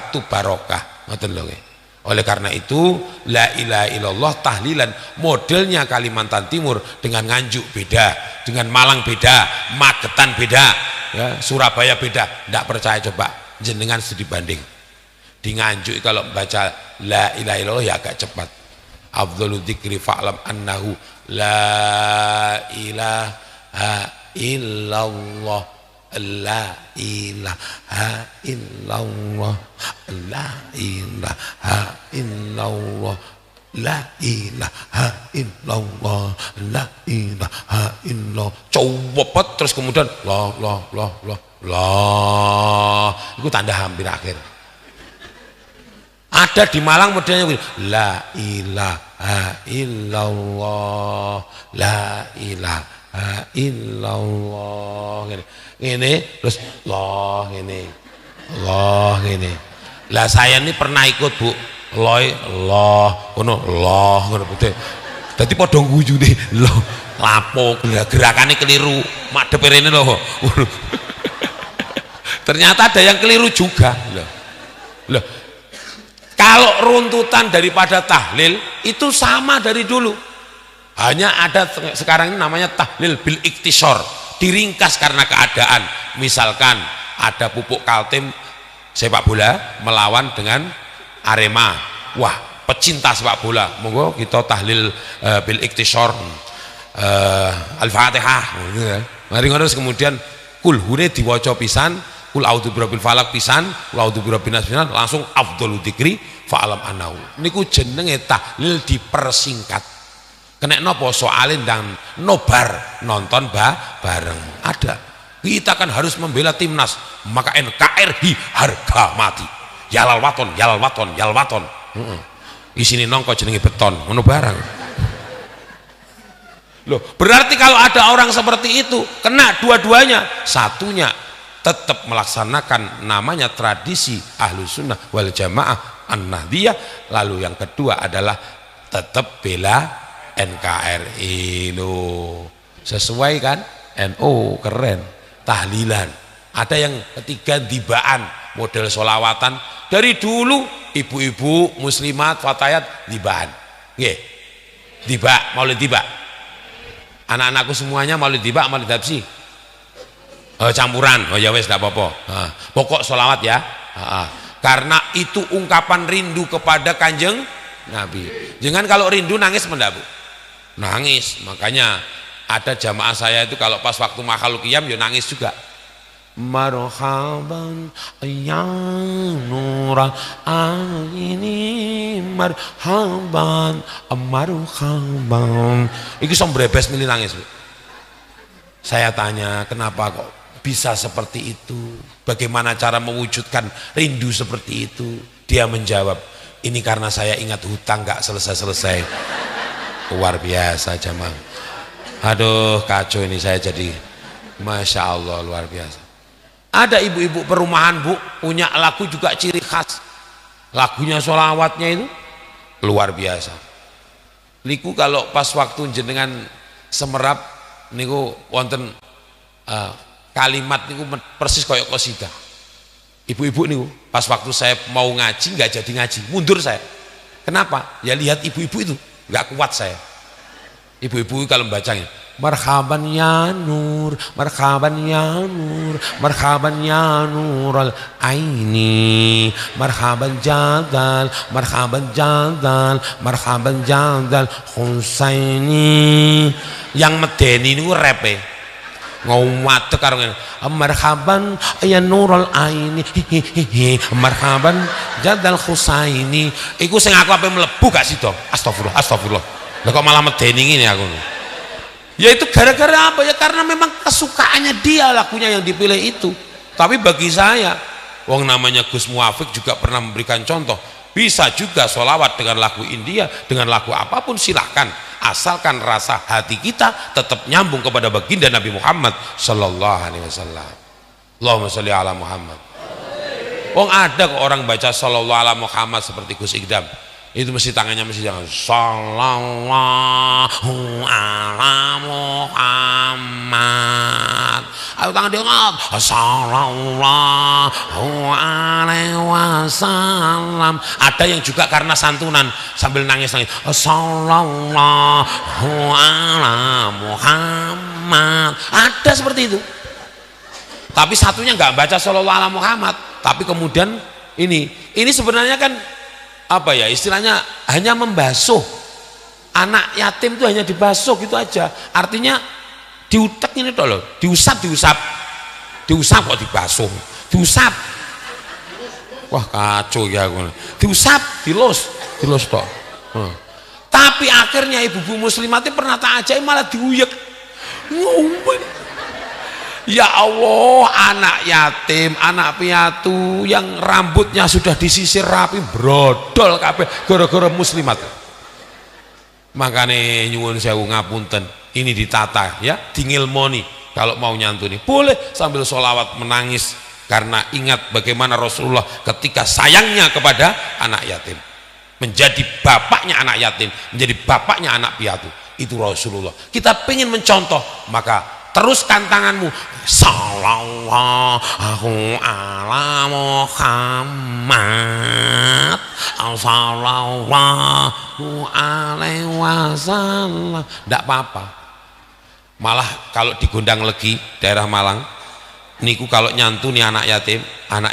itu barokah. Ngoten lho nggih. Oleh karena itu la ilaha illallah tahlilan modelnya Kalimantan Timur dengan Nganjuk beda, dengan Malang beda, Magetan beda, ya, Surabaya beda. Ndak percaya coba jenengan studi banding. Di Nganjuk kalau baca la ilaha illallah ya agak cepat. Afdhalul dzikri fa'lam annahu la ilaha illallah. La ilaha illallah, la ilaha illallah, la ilaha illallah, la ilaha illallah. Coba terus kemudian lah itu tanda hampir akhir. Ada di Malang modelnya la ilaha illallah, la ilaha illallah. Ini terus Allah ini lah saya ini pernah ikut Bu Allah betul jadi podong guyu deh loh lapo gerakannya keliru madep ini loh ternyata ada yang keliru juga loh kalau runtutan daripada tahlil itu sama dari dulu, hanya ada sekarang ini namanya tahlil bil iktisor, diringkas karena keadaan. Misalkan ada Pupuk Kaltim sepak bola melawan dengan Arema, wah pecinta sepak bola monggo kita tahlil bil iktisor Al-Fatihah mari ngono kemudian kulhune diwaca pisan, kul a'udzu birabbil falaq pisan, kul a'udzu birabbin nas pisan, langsung afdhalul dzikri fa'alam annahu. Niku jenenge tahlil dipersingkat. Kena nopo soalin dan nobar nonton bareng ada. Kita kan harus membela timnas, maka NKRI harga mati. Yalal waton. Isini nongko jenenge beton, ngono barang. Loh, berarti kalau ada orang seperti itu kena dua-duanya. Satunya tetap melaksanakan namanya tradisi Ahlus Sunnah wal Jamaah An-Nahdliyah, lalu yang kedua adalah tetap bela NKRI loh, sesuai kan? NU keren. Tahlilan. Ada yang ketiga dibaan, model solawatan dari dulu ibu-ibu muslimat fatayat dibaan. Nggih. Tiba maulid tiba. Anak-anakku semuanya maulid tiba, maulid habsi. Campuran. Oh ya wes enggak apa-apa. Pokok solawat ya. Karena itu ungkapan rindu kepada Kanjeng Nabi. Jangan kalau rindu nangis mendabu. Nangis, makanya ada jamaah saya itu kalau pas waktu makhluk qiyam ya nangis juga. Marhaban ya nuran ini marhaban iki sombrebes milih nangis. Saya tanya kenapa kok bisa seperti itu, bagaimana cara mewujudkan rindu seperti itu. Dia menjawab, ini karena saya ingat hutang gak selesai-selesai. Luar biasa jamaah. Aduh kacau ini saya jadi, Masya Allah luar biasa. Ada ibu-ibu perumahan bu, punya lagu juga ciri khas. Lagunya sholawatnya itu luar biasa. Niku kalau pas waktu jenengan semerap, niku wonten kalimat niku persis koyok qasidah. Ibu-ibu niku pas waktu saya mau ngaji nggak jadi ngaji, mundur saya. Kenapa? Ya lihat ibu-ibu itu nggak kuat saya. Ibu-ibu kalau membacanya, marhaban ya nur, marhaban ya nur, marhaban ya nurul aini, marhaban jadal, marhaban jadal, marhaban jadal Husaini. Yang medeni niku repe ngawat karo ngene, marhaban ya nurul aini, marhaban jadal Husaini. Iku sing aku ape mlebu gak sida. Astagfirullah, astagfirullah. Lah kok malah medeni ngene aku. Ya itu gara-gara apa ya? Karena memang kesukaannya dia lagunya yang dipilih itu. Tapi bagi saya, wong namanya Gus Muafik juga pernah memberikan contoh. Bisa juga sholawat dengan lagu India, dengan lagu apapun silahkan, asalkan rasa hati kita tetap nyambung kepada baginda Nabi Muhammad Sallallahu Alaihi Wasallam. Allahumma sholli ala Muhammad. Wong ada kok orang baca Sallallahu ala Muhammad seperti Gus Ikdam, itu mesti tangannya mesti jangan Sallallahu ala Muhammad. Ayo tangan diangkat, Sallallahu alaihi wasallam. Ada yang juga karena santunan sambil nangis-nangis, Sallallahu ala Muhammad. Ada seperti itu. Tapi satunya nggak baca Sallallahu ala Muhammad, tapi kemudian ini sebenarnya kan apa ya istilahnya, hanya membasuh anak yatim itu, hanya dibasuh gitu aja. Artinya diutek ini loh, diusap kok dibasuh, diusap. Wah kacau ya aku. Diusap, dilus toh. Tapi akhirnya ibu-ibu muslimat pernah tak ajaib malah diuyek. Ya Allah, anak yatim, anak piatu yang rambutnya sudah disisir rapi brodol kabeh gara-gara muslimat. Makanya nyuwun sewu ngapunten, ini ditata ya, dingilmoni kalau mau nyantuni. Boleh sambil sholawat menangis karena ingat bagaimana Rasulullah ketika sayangnya kepada anak yatim, menjadi bapaknya anak yatim, menjadi bapaknya anak piatu. Itu Rasulullah. Kita pengen mencontoh, maka teruskan tanganmu, Sallallahu ala Muhammad, Sallallahu alaihi wasallam. Tidak apa-apa. Malah kalau di Gondang Legi daerah Malang niku kalau nyantuni anak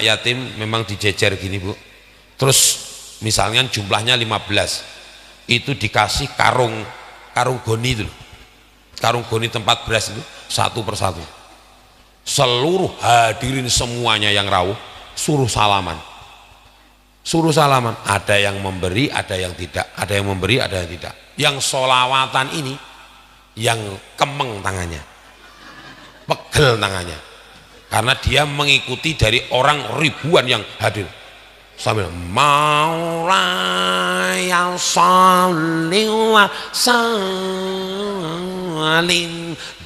yatim memang dijejer gini bu. Terus misalnya jumlahnya 15, itu dikasih karung goni itu, karung goni tempat beras itu satu persatu. Seluruh hadirin semuanya yang rawuh suruh salaman. Ada yang memberi, ada yang tidak. Ada yang memberi, ada yang tidak. Yang sholawatan ini yang kemeng tangannya, pegel tangannya, karena dia mengikuti dari orang ribuan yang hadir sambil Maulaya sholli wa sallim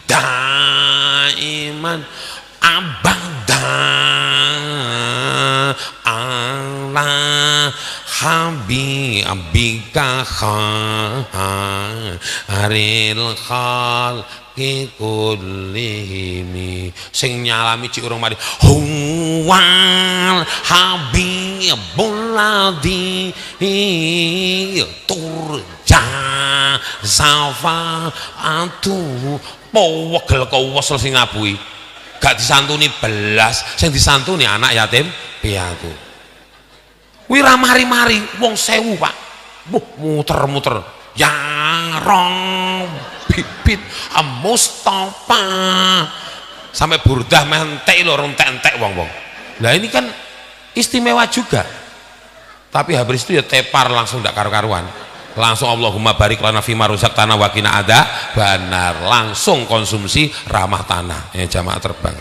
daiman abadan ala habibika khairil khalqi kullihim. Sing nyalami cik urung mari huwal habibul ladzi turja safaatu. Powegel kewesel sing ngabuhi gak disantuni belas, sing disantuni anak yatim piatu. Kuwi ra mari-mari wong 1000 Pak. Muter-muter ya rong bibit Mustafa sampai burdah mentek lho, entek-entek wong-wong. Lah ini kan istimewa juga. Tapi habis itu ya tepar langsung ndak karu-karuan. Langsung Allahumma barik lana fima razaqtana wa qina adzabannar, langsung konsumsi ramah tanah. Jamaah terbang.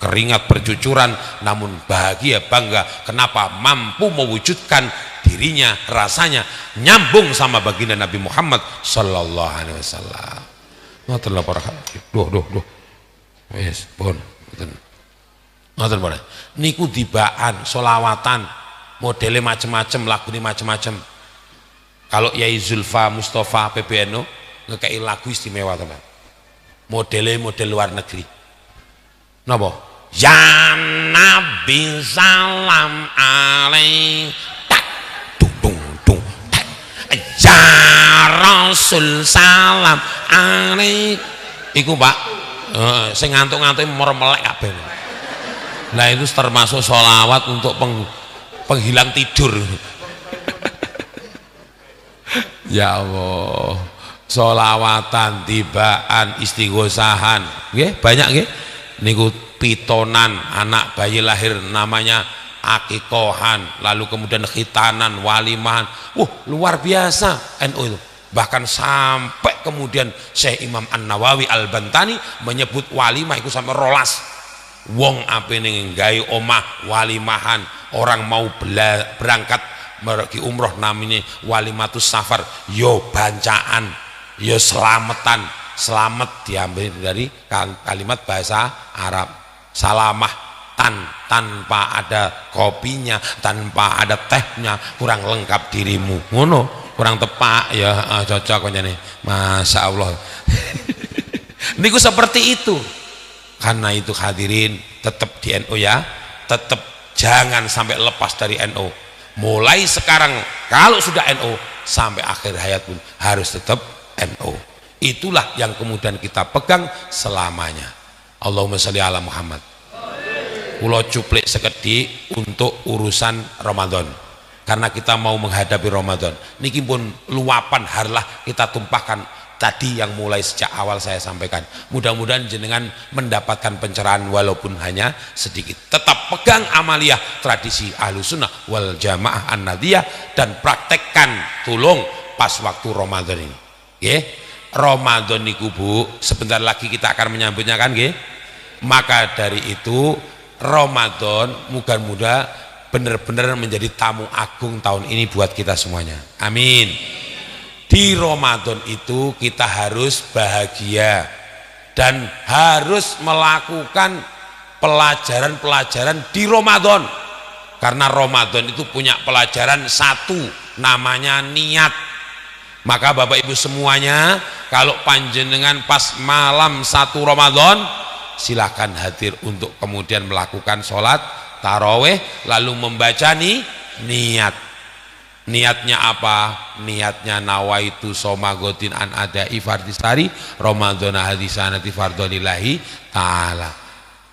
keringat bercucuran, namun bahagia bangga. Kenapa? Mampu mewujudkan dirinya, rasanya nyambung sama baginda Nabi Muhammad sallallahu alaihi wasallam. Ngoten lho para habaib. Duh. Wis, pun. Ngoten para. Niku dibaan, solawatan, modelnya macam-macam, lagune macam-macam. Kalau Yai Zulfa Mustafa PBNO ngekei lagu istimewa teman. Modelnya model luar negeri. Napa? Ya Nabi salam alaih, tak dung dung, ya Rasul salam alaih. Iku Pak, sing ngantuk-ngantuk mermelek kabeh. Nah itu termasuk sholawat untuk penghilang tidur. Ya Allah, sholawatan, tibaan, istighosahan, nggih banyak nggih. Niku pitonan, anak bayi lahir namanya akikohan, lalu kemudian khitanan, walimahan. Luar biasa NU itu. Bahkan sampai kemudian Syekh Imam An-Nawawi Al-Bantani menyebut walimah itu sampai rolas. Wong apene gawe omah walimahan, orang mau berangkat pergi umroh namanya walimatus safar, yo bancaan, yo selamatan. Selamat diambil dari kalimat bahasa Arab. Salamah tanpa ada kopinya, tanpa ada tehnya, kurang lengkap dirimu. Ngono, kurang tepak ya, cocok nih. Masya Allah. Niku seperti itu. Karena itu hadirin tetap di NU ya, tetap jangan sampai lepas dari NU. Mulai sekarang kalau sudah NU sampai akhir hayat pun harus tetap NU. Itulah yang kemudian kita pegang selamanya. Allahumma sholli ala Muhammad. Kula cuplik sekedhik untuk urusan Ramadan. Karena kita mau menghadapi Ramadan. Niki pun luapan harlah kita tumpahkan tadi yang mulai sejak awal saya sampaikan. Mudah-mudahan jenengan mendapatkan pencerahan walaupun hanya sedikit. Tetap pegang amaliyah tradisi Ahlussunnah wal Jamaah An-Nadiyah dan praktekkan tulung pas waktu Ramadan ini. Nggih. Ramadan niku Bu, sebentar lagi kita akan menyambutnya kan nggih. Maka dari itu Ramadan mudah-mudahan benar-benar menjadi tamu agung tahun ini buat kita semuanya. Amin. Di Ramadan itu kita harus bahagia dan harus melakukan pelajaran-pelajaran di Ramadan. Karena Ramadan itu punya pelajaran satu, namanya niat. Maka Bapak Ibu semuanya, kalau panjenengan pas malam 1 Ramadan, silahkan hadir untuk kemudian melakukan sholat taraweh, lalu membaca niat. Niatnya apa? Niatnya nawaitu somagotin an adai fardisari Ramadana hadisanati fardolillahi ta'ala.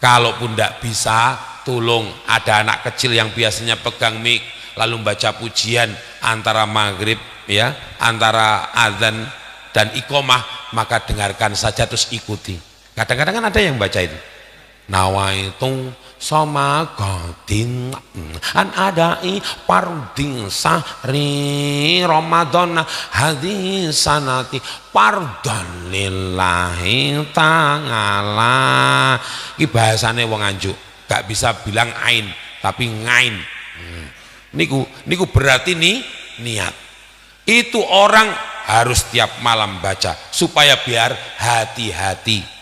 Kalaupun tidak bisa, tolong ada anak kecil yang biasanya pegang mic lalu membaca pujian antara maghrib ya, antara azan dan iqomah, maka dengarkan saja terus ikuti. Kadang-kadang kan ada yang baca itu. Nawaitu somagotin an adai fardin sahri Ramadana hadisanati fardhan lillahi ta'ala. Iki bahasane wong Anjuk, gak bisa bilang ain tapi ngain. Niku berarti niat. Itu orang harus tiap malam baca supaya biar hati-hati.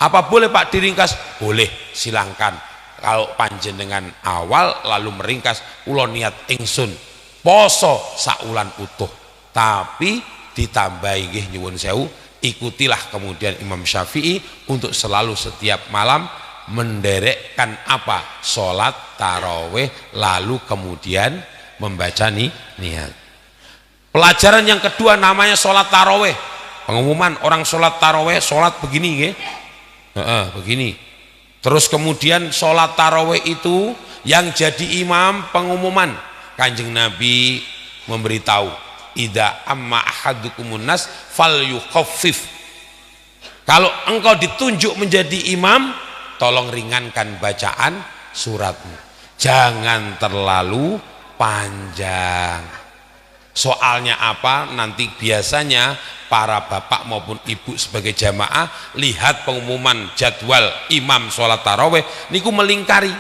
Apa boleh Pak diringkas? Boleh, silahkan. Kalau panjenengan awal lalu meringkas, kula niat ingsun poso saulan utuh, tapi ditambahi nggih nyuwun sewu, ikutilah kemudian Imam Syafi'i untuk selalu setiap malam menderekkan apa? Sholat taraweh, lalu kemudian membaca niat. Pelajaran yang kedua namanya sholat taraweh. Pengumuman orang sholat taraweh, sholat begini nggih. Begini. Terus kemudian sholat taraweh itu yang jadi imam pengumuman. Kanjeng Nabi memberitahu, idza amma ahadukumun nas falyukhaffif. Kalau engkau ditunjuk menjadi imam, tolong ringankan bacaan suratmu. Jangan terlalu panjang. Soalnya apa? Nanti biasanya para bapak maupun ibu sebagai jamaah lihat pengumuman jadwal imam sholat taraweh niku melingkari,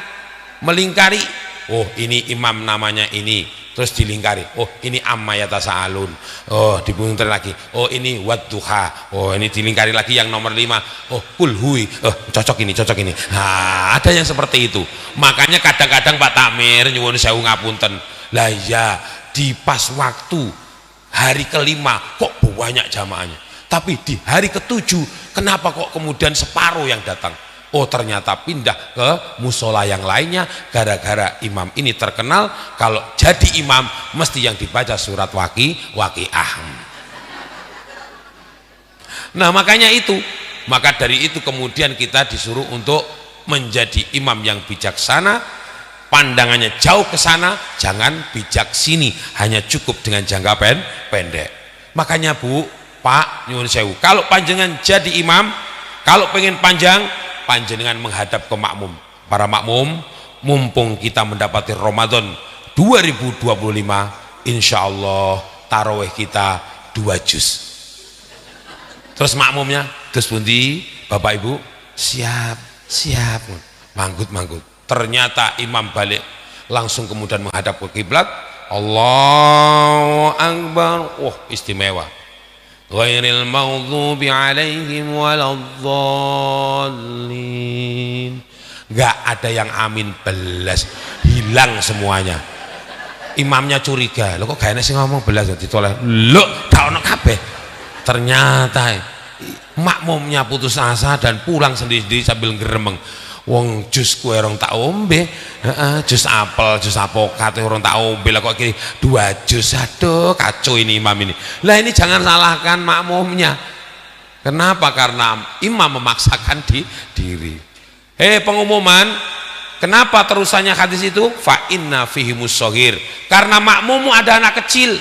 oh ini imam namanya ini, terus dilingkari, oh ini amma yatasaalun, oh diputar lagi, oh ini wadduha, oh ini dilingkari lagi yang nomor 5, oh kulhui, oh cocok ini. Nah, ada yang seperti itu. Makanya kadang-kadang Pak Takmir nyuwun sewu ngapunten, lah ya di pas waktu hari ke-5 kok banyak jamaahnya, tapi di hari ke-7 kenapa kok kemudian separuh yang datang? Oh ternyata pindah ke musola yang lainnya gara-gara imam ini terkenal kalau jadi imam mesti yang dibaca surat waqiah. Nah makanya itu, maka dari itu kemudian kita disuruh untuk menjadi imam yang bijaksana, pandangannya jauh ke sana, jangan bijak sini, hanya cukup dengan jangka pendek. Makanya Bu, Pak, nyuwun sewu, kalau panjenengan jadi imam, kalau pengen panjenengan menghadap ke makmum. Para makmum, mumpung kita mendapati Ramadan 2025, insya Allah taraweh kita 2 juz. Terus makmumnya, terus pundi, Bapak Ibu, siap, manggut. Ternyata imam balik langsung kemudian menghadap ke kiblat, Allahu Akbar, wah istimewa. Ghairil maghdubi alaihim waladhdallin. Enggak ada yang amin belas, hilang semuanya. Imamnya curiga, lho kok gak enak sih ngomong belas ditoleh. Lho, gak ono kabeh. Ternyata makmumnya putus asa dan pulang sendiri sambil ngeremeng. Wong jus kue orang tak ombe, jus apel, jus apokat orang tak ombe lah kok kiri 2 jus, aduh kacau ini imam ini. Lah ini jangan salahkan makmumnya. Kenapa? Karena imam memaksakan diri. Pengumuman, kenapa terusannya hadis itu? Fa inna fihimus shaghir. Karena makmummu ada anak kecil.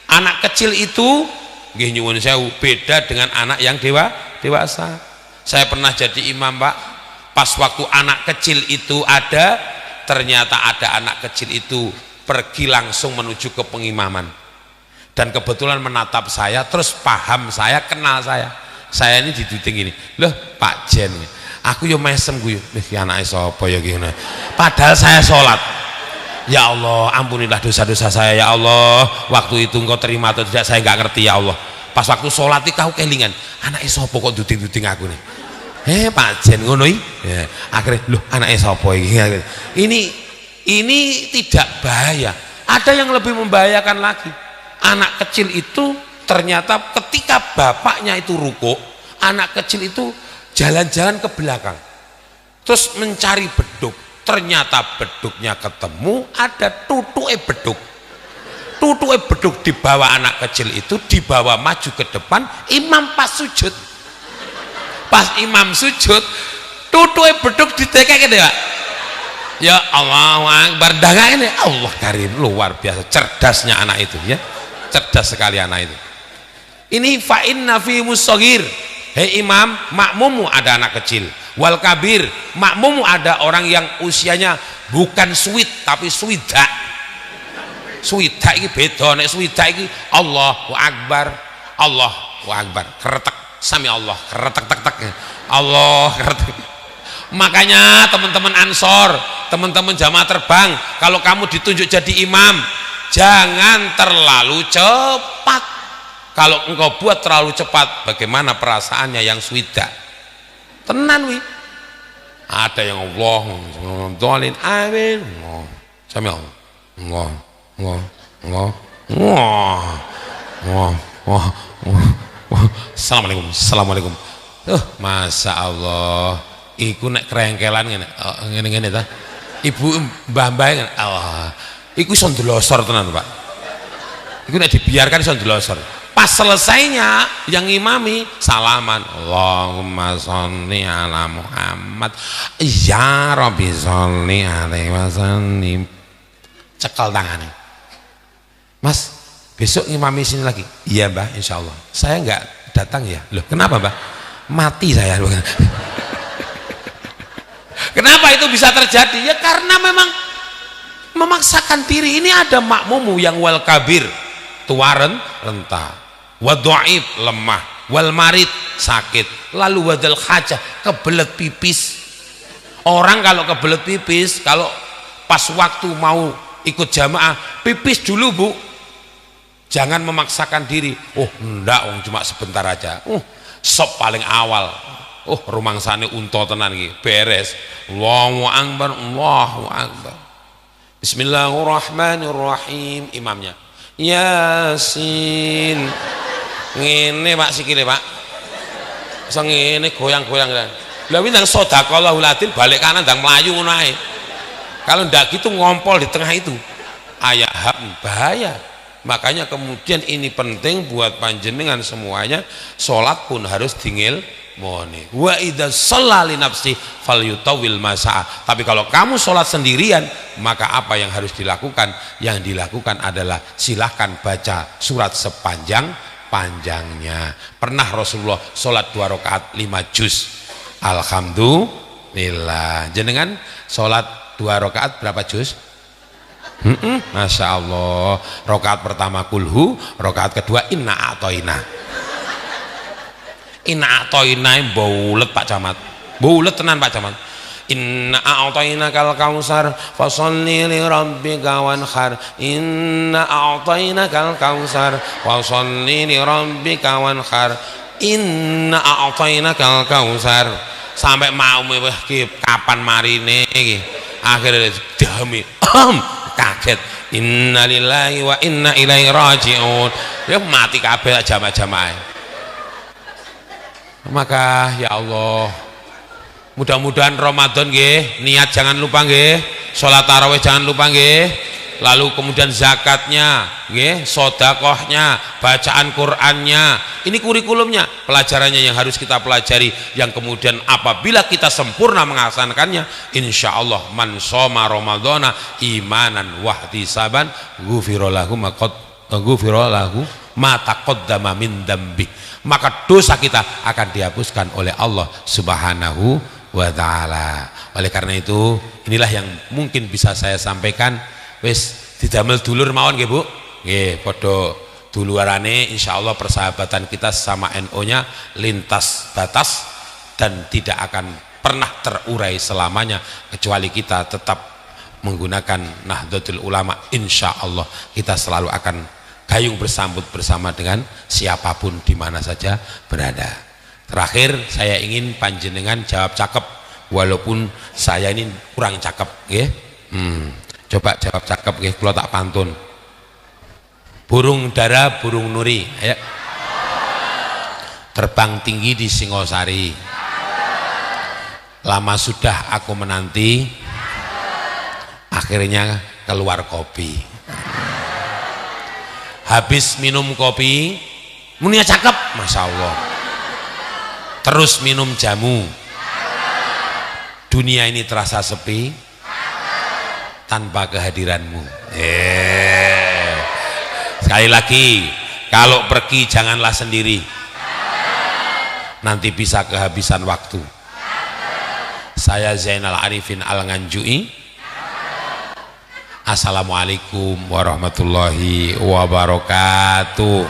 Anak kecil itu nggih nyuwun sewu beda dengan anak yang dewasa. Saya pernah jadi imam, Pak. Pas waktu anak kecil itu ada, ternyata ada anak kecil itu pergi langsung menuju ke pengimaman dan kebetulan menatap saya, terus paham saya, kenal saya ini diduting gini, loh Pak Jen, aku yo mesem gue, anaknya sapa ya gini, padahal saya sholat. Ya Allah, ampunilah dosa-dosa saya ya Allah, waktu itu engkau terima atau tidak saya nggak ngerti ya Allah. Pas waktu sholat itu kau kelingan, anaknya sapa kok duting-duting aku nih. Pak Jen ngono ya, akhirnya loh anaknya sapa iki. Ini tidak bahaya. Ada yang lebih membahayakan lagi. Anak kecil itu ternyata ketika bapaknya itu rukuk, anak kecil itu jalan-jalan ke belakang terus mencari beduk. Ternyata beduknya ketemu, ada tutuke beduk. Tutuke beduk dibawa anak kecil itu, dibawa maju ke depan, imam pas sujud. Pas imam sujud, tutuke beduk ditekek gitu ya. Ya Allahu Akbar, ini Allah karim, luar biasa cerdasnya anak itu ya. Cerdas sekali anak itu. Ini fa inna fihimus shaghir. Hei imam, makmummu ada anak kecil. Wal kabir, makmummu ada orang yang usianya bukan suwid tapi suwidak. Suwidak iki beda, nek suwidak iki Allahu Akbar. Allahu Akbar. Keretek sami Allah, keretek-tek-tek. Allah keretek. Makanya teman-teman Ansor, teman-teman jamaah terbang, kalau kamu ditunjuk jadi imam, jangan terlalu cepat. Kalau engkau buat terlalu cepat, bagaimana perasaannya yang swidak? Tenan wi. Ada yang Allah, dolin, amin, sami Allah, Assalamualaikum. Masya Allah. Iku nek kerengkelan ngene ta. Ibu mbah-mbah ngene. Allah. Iku iso ndelosor tenan, Pak. Iku nek dibiarkan iso ndelosor. Pas selesainya yang imami salaman, Allahumma sholli ala Muhammad ya Rabbi sholli alaihi wasallim. Cekal tangannya. Mas, besok ngimami sini lagi. Iya Mbah, insya Allah. Saya enggak datang ya. Loh kenapa Mbah? Mati saya. Kenapa itu bisa terjadi? Ya karena memang memaksakan diri. Ini ada makmummu yang wal kabir, tua renta, wa dhaif lemah, wal marid sakit, lalu wadal hajah kebelet pipis. Orang kalau kebelet pipis, kalau pas waktu mau ikut jamaah pipis dulu bu, jangan memaksakan diri. Oh enggak, cuma sebentar aja. Sop paling awal. Rumangsane unta tenan iki, beres. Allahu akbar, Allahu akbar. Bismillahirrahmanirrahim. Imamnya Yasin. Ngene Pak sikile Pak. Iso ngene goyang-goyang. Lah winang sedaqallahul adzim balik kanan ndang mlayu ngono ae. Kalau ndak gitu ngompol di tengah itu. Ayah bahaya. Makanya kemudian ini penting buat panjenengan semuanya, sholat pun harus dingil mone. Wa idza shalla li nafsi falyutawil masa. Tapi kalau kamu sholat sendirian, maka apa yang harus dilakukan? Yang dilakukan adalah silahkan baca surat sepanjang-panjangnya. Pernah Rasulullah sholat 2 rakaat 5 juz. Alhamdulillah. Jenengan sholat 2 rakaat berapa juz? Masya Allah. Rakaat pertama kulhu, rakaat kedua inna atoina. Inna atoina baulet Pak Camat, baulet tenan Pak Camat. Inna atoina kal kausar fasolli li rabbika wanhar. Inna atoina kal kausar fasolli li rabbika wanhar. Inna atoina kal kausar. Sampai mau kapan marine iki akhirnya dami kaget. Innalillahi wa inna ilaihi raji'un. Ya mati kabeh jamaah-jamaah. Maka ya Allah, mudah-mudahan Ramadan nggih, niat jangan lupa nggih, sholat tarawih jangan lupa nggih, lalu kemudian zakatnya nggih, sedekahnya, bacaan Qur'annya. Ini kurikulumnya, pelajarannya yang harus kita pelajari, yang kemudian apabila kita sempurna melaksanakannya, insya Allah man shoma ramadhana imanan wahtisaban ghufira lahu ma taqaddama min dambi. Maka dosa kita akan dihapuskan oleh Allah Subhanahu wa ta'ala. Oleh karena itu, inilah yang mungkin bisa saya sampaikan. Wis didamel dulur mawon nggih Bu. Nggih, padha duluarane insyaallah persahabatan kita sama NU-nya lintas batas dan tidak akan pernah terurai selamanya kecuali kita tetap menggunakan Nahdlatul Ulama. Insyaallah kita selalu akan gayung bersambut bersama dengan siapapun di mana saja berada. Terakhir saya ingin panjenengan jawab cakep walaupun saya ini kurang cakep nggih. Coba jawab cakep nggih, kula tak pantun. Burung dara burung nuri, ayo. Terbang tinggi di Singosari. Lama sudah aku menanti, akhirnya keluar kopi. Habis minum kopi, munia cakep, masya Allah. Terus minum jamu, dunia ini terasa sepi tanpa kehadiranmu. Sekali lagi, kalau pergi janganlah sendiri, nanti bisa kehabisan waktu. Saya Zainal Arifin Al-Nganjui. Assalamualaikum warahmatullahi wabarakatuh.